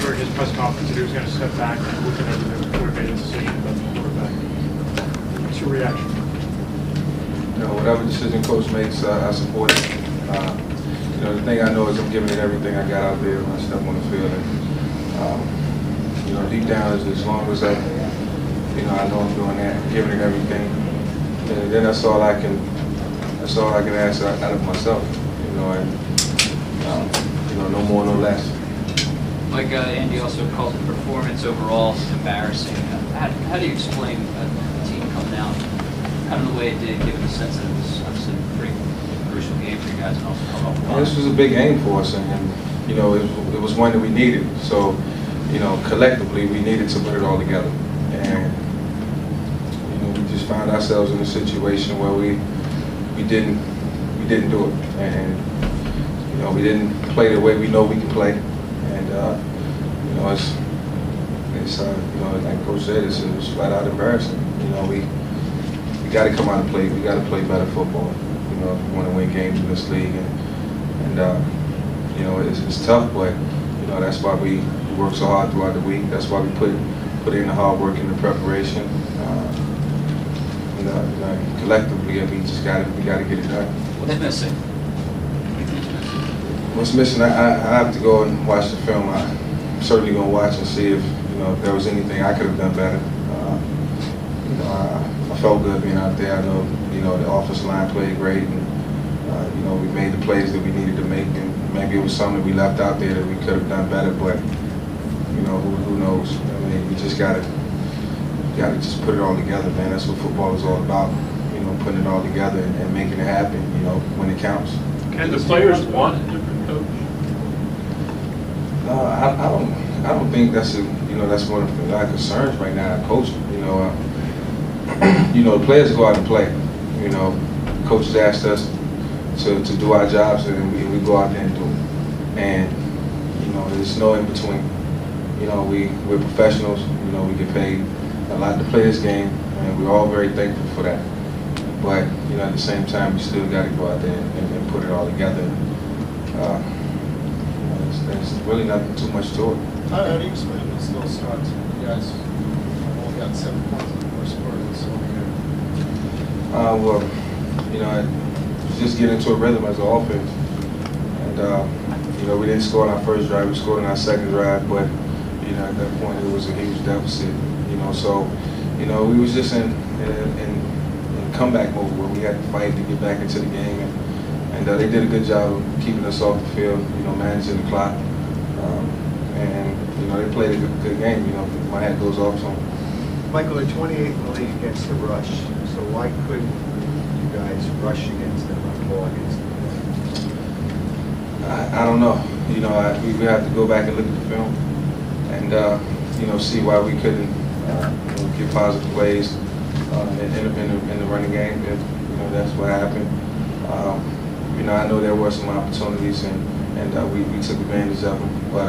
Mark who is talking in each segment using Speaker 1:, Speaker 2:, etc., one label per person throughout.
Speaker 1: during his press conference that he was going to step back and look at everything before he made a decision about the quarterback. What's your reaction?
Speaker 2: You know, whatever decision coach makes, I support it. You know, the thing I know is I'm giving it everything I got out there when I step on the field. And, you know, deep down, as long as I know I'm doing that, giving it everything, and then that's all I can ask out of myself. You know, and you know, no more, no less.
Speaker 3: Like Andy also calls the performance overall embarrassing. How do you explain a team coming out having the way it did, given the sense that it was obviously a pretty crucial game for you guys and also come up with
Speaker 2: This was a big game for us, and you know, it was one that we needed. So, you know, collectively we needed to put it all together, and you know, we just found ourselves in a situation where we didn't do it, and you know, we didn't play the way we know we can play, and you know, it's you know, like Coach said, it's flat out embarrassing. You know, we got to come out and play. We got to play better football. You know, if we want to win games in this league, and you know, it's tough, but you know, that's why we work so hard throughout the week. That's why we put in the hard work and the preparation. You know, collectively, we got to get it done.
Speaker 3: What's missing?
Speaker 2: What's missing? I have to go and watch the film. I'm certainly going to watch and see if there was anything I could have done better. You know, I felt good being out there. I know the offensive line played great, and you know, we made the plays that we needed to make, and maybe it was something we left out there that we could have done better. But you know, who knows? I mean, we just gotta just put it all together, man. That's what football is all about. You know, putting it all together and making it happen. You know, when it counts.
Speaker 1: Can the players want a different coach?
Speaker 2: No, I don't think that's that's one of our concerns right now. Coaching, you know, the players go out and play. You know, coaches asked us to do our jobs, and we go out there and do it. And you know, there's no in between. You know, we're professionals. You know, we get paid a lot to play this game, and we're all very thankful for that. But you know, at the same time, we still got to go out there and put it all together. You know, there's really nothing too much to it.
Speaker 4: How do you explain the slow start? You guys only got 7 points in the first quarter of this whole year.
Speaker 2: Well, you know, just get into a rhythm as an offense, and you know, we didn't score on our first drive. We scored on our second drive, but you know, at that point, it was a huge deficit. You know, so you know, we was just in comeback mode where we had to fight to get back into the game, and they did a good job of keeping us off the field. You know, managing the clock. And you know, they played a good game. You know, my hat goes off to them.
Speaker 5: Michael, they're 28th in the league against the rush. So why couldn't you guys rush against them, run ball against them?
Speaker 2: I don't know. You know, we have to go back and look at the film, and you know, see why we couldn't get positive plays in the running game. If you know, that's what happened. You know, I know there were some opportunities, and we took advantage of them, but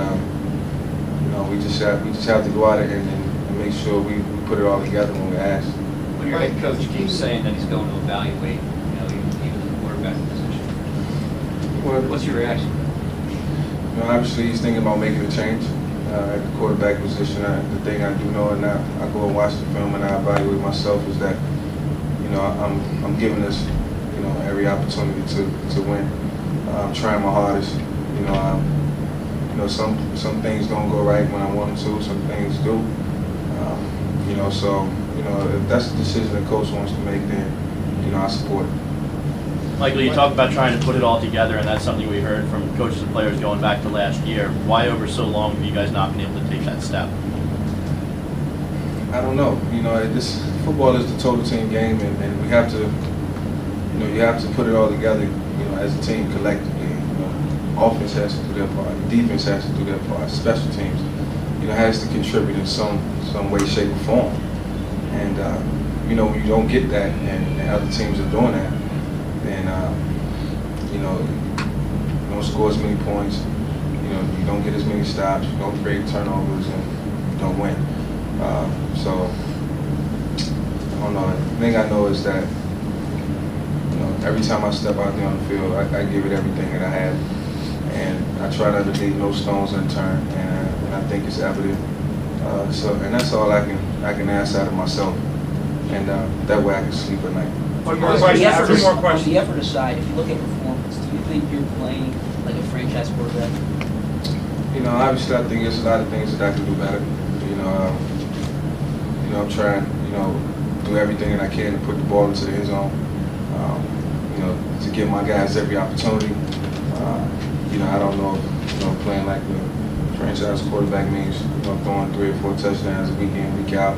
Speaker 2: you know, we just have to go out and make sure we put it all together when we're asked.
Speaker 3: When your head coach keeps saying that he's going to evaluate, you know, even the quarterback position, what's your reaction?
Speaker 2: You know, obviously he's thinking about making a change at the quarterback position. The thing I do know, and I go and watch the film and I evaluate myself, is that you know, I'm giving us every opportunity to win. I'm trying my hardest. You know, some things don't go right when I want them to. Some things do. You know, so you know, if that's the decision the coach wants to make, then you know, I support it.
Speaker 6: Michael, you talk about trying to put it all together, and that's something we heard from coaches and players going back to last year. Why over so long have you guys not been able to take that step?
Speaker 2: I don't know. You know, this football is the total team game, and we have to, you know, you have to put it all together. You know, as a team collectively. Offense has to do their part, defense has to do their part, special teams, you know, has to contribute in some way, shape, or form. And you know, when you don't get that, and other teams are doing that, then you know, you don't score as many points, you know, you don't get as many stops, you don't create turnovers, and you don't win. So I don't know. The thing I know is that every time I step out there on the field, I give it everything that I have. And I try not to leave no stones unturned, and I think it's evident. And that's all I can ask out of myself, and that way I can sleep at night.
Speaker 1: One more
Speaker 7: On
Speaker 1: question,
Speaker 7: the effort
Speaker 1: two more
Speaker 7: on
Speaker 1: questions.
Speaker 7: the effort aside, if you look at performance, do you think you're playing like a franchise quarterback?
Speaker 2: You know, obviously, I think there's a lot of things that I can do better. I'm trying, do everything that I can to put the ball into the end zone. To give my guys every opportunity. I don't know if playing like a franchise quarterback means throwing 3 or 4 touchdowns week in, week out,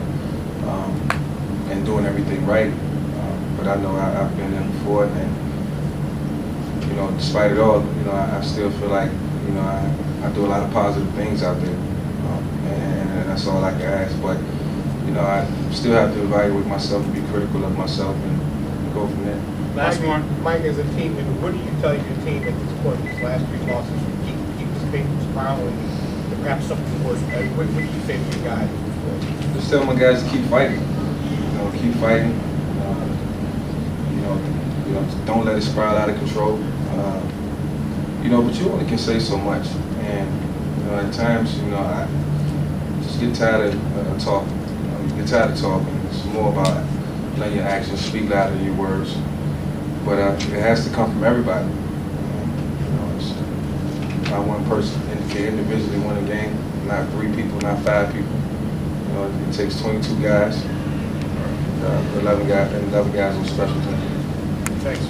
Speaker 2: and doing everything right. But I know I've been there before, and despite it all, I still feel like I do a lot of positive things out there, and that's all I can ask. But I still have to evaluate myself and be critical of myself and go from there.
Speaker 1: Last one.
Speaker 8: Mike, as a team, what do you tell your team at this point, these last 3 losses, to keep this thing spiraling, to perhaps something worse? What do you say to your guys at this point?
Speaker 2: Just tell my guys to keep fighting. Keep fighting. Don't let it spiral out of control. But you only can say so much, and at times, I just get tired of talking. You get tired of talking. It's more about letting your actions speak louder than your words. But it has to come from everybody. It's not one person individually win a game, not 3 people, not 5 people. It takes 22 guys, 11 guys on special teams.
Speaker 8: Thanks.